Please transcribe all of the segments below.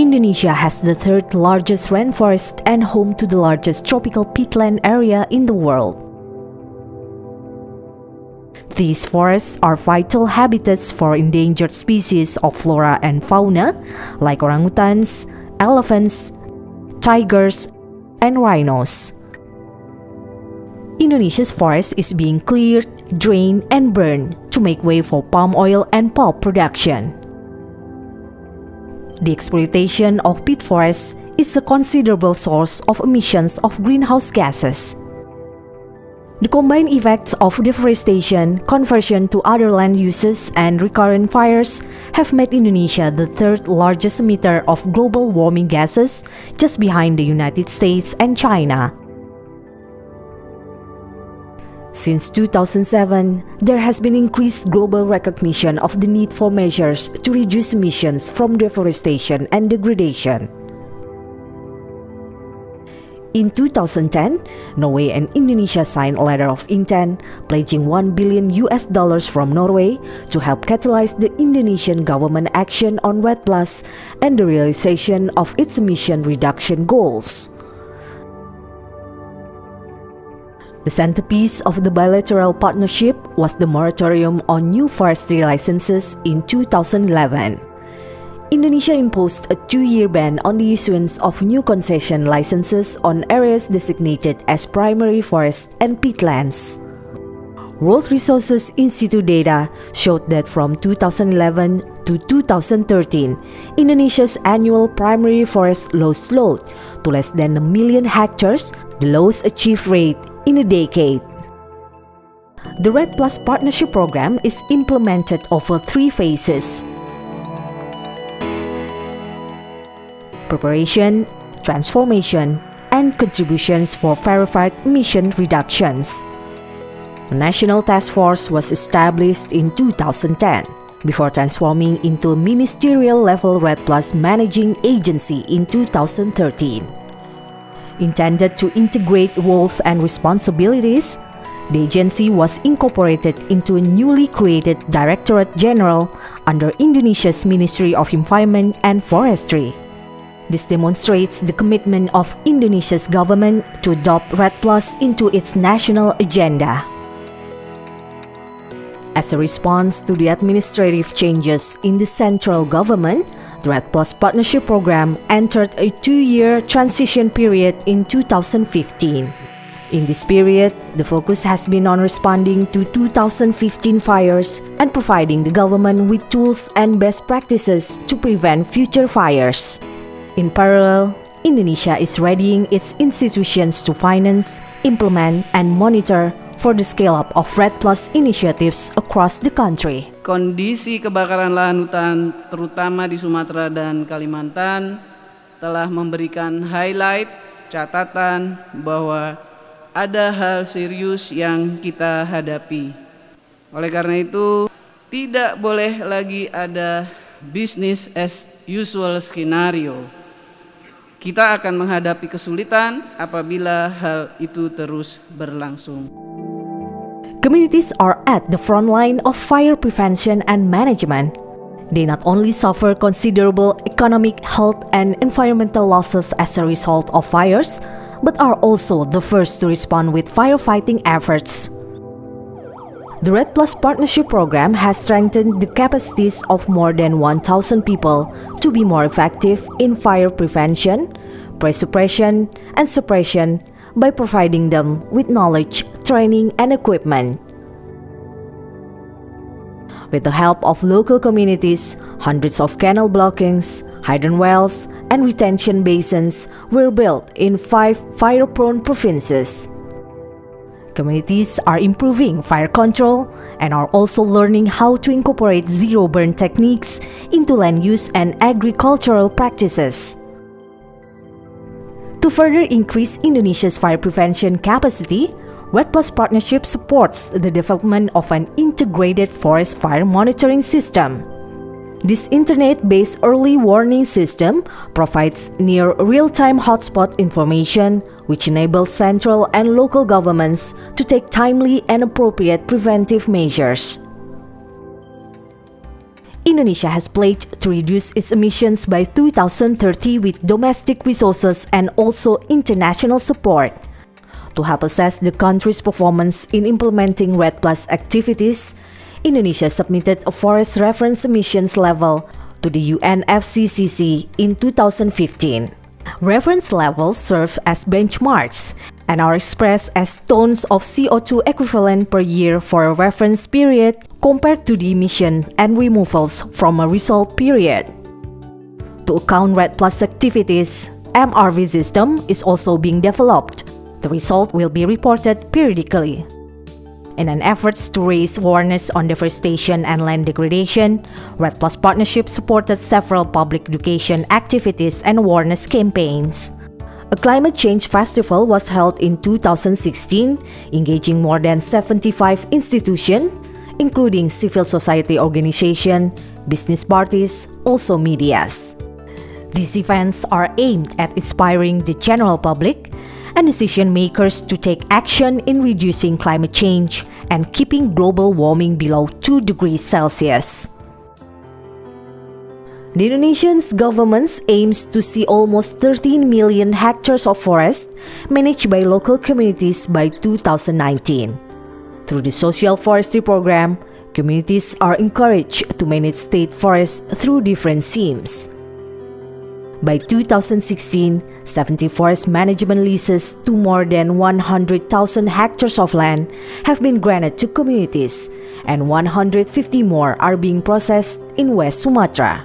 Indonesia has the third largest rainforest and home to the largest tropical peatland area in the world. These forests are vital habitats for endangered species of flora and fauna like orangutans, elephants, tigers, and rhinos. Indonesia's forest is being cleared, drained, and burned to make way for palm oil and pulp production. The exploitation of peat forests is a considerable source of emissions of greenhouse gases. The combined effects of deforestation, conversion to other land uses, and recurrent fires have made Indonesia the third largest emitter of global warming gases, just behind the United States and China. Since 2007, there has been increased global recognition of the need for measures to reduce emissions from deforestation and degradation. In 2010, Norway and Indonesia signed a letter of intent pledging $1 billion from Norway to help catalyze the Indonesian government action on REDD+ and the realization of its emission reduction goals. The centerpiece of the bilateral partnership was the moratorium on new forestry licenses in 2011. Indonesia imposed a 2-year ban on the issuance of new concession licenses on areas designated as primary forests and peatlands. World Resources Institute data showed that from 2011 to 2013, Indonesia's annual primary forest loss slowed to less than 1 million hectares, the lowest achieved rate in a decade. The REDD+ partnership program is implemented over 3 phases: preparation, transformation, and contributions for verified emission reductions. A national task force was established in 2010 before transforming into a ministerial-level REDD+ managing agency in 2013. Intended to integrate roles and responsibilities, the agency was incorporated into a newly created Directorate General under Indonesia's Ministry of Environment and Forestry. This demonstrates the commitment of Indonesia's government to adopt REDD+ into its national agenda. As a response to the administrative changes in the central government, the REDD+ partnership program entered a 2-year transition period in 2015. In this period, the focus has been on responding to 2015 fires and providing the government with tools and best practices to prevent future fires. In parallel, Indonesia is readying its institutions to finance, implement, and monitor for the scale-up of REDD+ initiatives across the country. Kondisi kebakaran lahan hutan, terutama di Sumatera dan Kalimantan, telah memberikan highlight catatan bahwa ada hal serius yang kita hadapi. Oleh karena itu, tidak boleh lagi ada business as usual skenario. Kita akan menghadapi kesulitan apabila hal itu terus berlangsung. Communities are at the front line of fire prevention and management. They not only suffer considerable economic, health, and environmental losses as a result of fires, but are also the first to respond with firefighting efforts. The REDD+ partnership program has strengthened the capacities of more than 1,000 people to be more effective in fire prevention, suppression, and suppression by providing them with knowledge, training, and equipment. With the help of local communities, hundreds of canal blockings, hydrant wells, and retention basins were built in 5 fire-prone provinces. Communities are improving fire control and are also learning how to incorporate zero-burn techniques into land use and agricultural practices. To further increase Indonesia's fire prevention capacity, REDD+ partnership supports the development of an integrated forest fire monitoring system. This internet-based early warning system provides near real-time hotspot information, which enables central and local governments to take timely and appropriate preventive measures. Indonesia has pledged to reduce its emissions by 2030 with domestic resources and also international support. To help assess the country's performance in implementing REDD+ activities, Indonesia submitted a forest reference emissions level to the UNFCCC in 2015. Reference levels serve as benchmarks and are expressed as tons of CO2 equivalent per year for a reference period compared to the emission and removals from a result period. To account REDD+ activities, MRV system is also being developed. The result will be reported periodically. In an effort to raise awareness on deforestation and land degradation, REDD+ Partnership supported several public education activities and awareness campaigns. A climate change festival was held in 2016, engaging more than 75 institutions, including civil society organizations, business parties, also medias. These events are aimed at inspiring the general public and decision makers to take action in reducing climate change and keeping global warming below 2 degrees Celsius. The Indonesian government aims to see almost 13 million hectares of forest managed by local communities by 2019. Through the Social Forestry Program, communities are encouraged to manage state forests through different schemes. By 2016, 70 forest management leases to more than 100,000 hectares of land have been granted to communities, and 150 more are being processed in West Sumatra.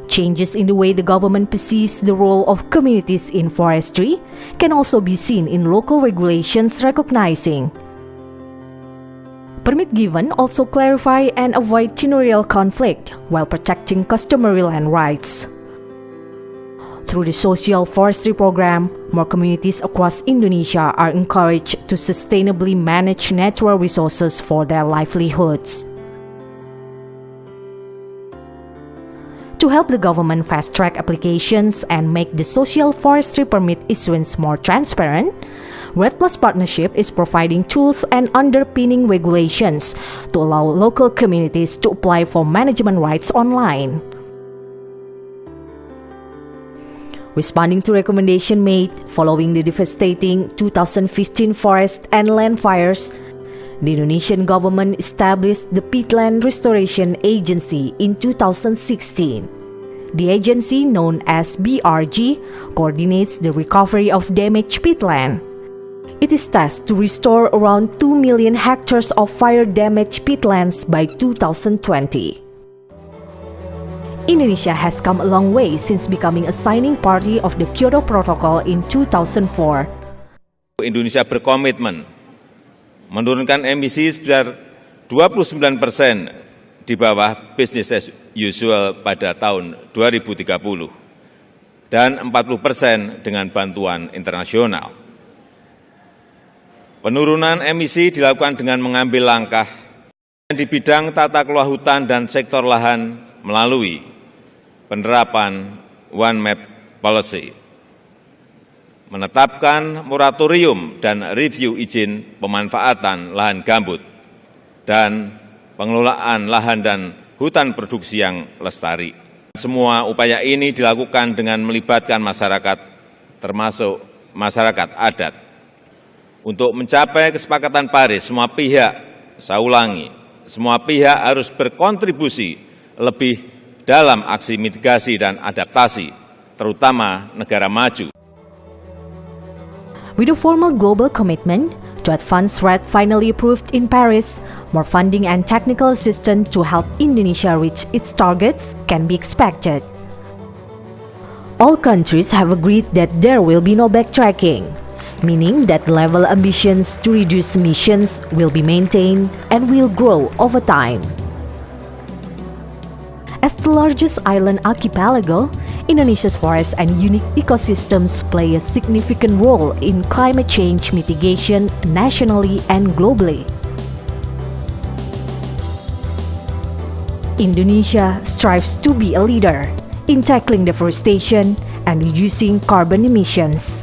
Changes in the way the government perceives the role of communities in forestry can also be seen in local regulations recognizing permit given also clarify and avoid tenurial conflict while protecting customary land rights. Through the Social Forestry Program, more communities across Indonesia are encouraged to sustainably manage natural resources for their livelihoods. To help the government fast-track applications and make the social forestry permit issuance more transparent, REDD+ Partnership is providing tools and underpinning regulations to allow local communities to apply for management rights online. Responding to recommendation made following the devastating 2015 forest and land fires, the Indonesian government established the Peatland Restoration Agency in 2016. The agency, known as BRG, coordinates the recovery of damaged peatland. It is tasked to restore around 2 million hectares of fire-damaged peatlands by 2020. Indonesia has come a long way since becoming a signing party of the Kyoto Protocol in 2004. Indonesia berkomitmen menurunkan emisi sebesar 29% di bawah business as usual pada tahun 2030 dan 40% dengan bantuan internasional. Penurunan emisi dilakukan dengan mengambil langkah di bidang tata kelola hutan dan sektor lahan melalui penerapan One Map Policy, menetapkan moratorium dan review izin pemanfaatan lahan gambut, dan pengelolaan lahan dan hutan produksi yang lestari. Semua upaya ini dilakukan dengan melibatkan masyarakat, termasuk masyarakat adat. Untuk mencapai kesepakatan Paris, semua pihak, saya ulangi, semua pihak harus berkontribusi lebih dalam aksi mitigasi dan adaptasi, terutama negara maju. With a formal global commitment to advance REDD finally approved in Paris, more funding and technical assistance to help Indonesia reach its targets can be expected. All countries have agreed that there will be no backtracking, meaning that level ambitions to reduce emissions will be maintained and will grow over time. As the largest island archipelago, Indonesia's forests and unique ecosystems play a significant role in climate change mitigation nationally and globally. Indonesia strives to be a leader in tackling deforestation and reducing carbon emissions.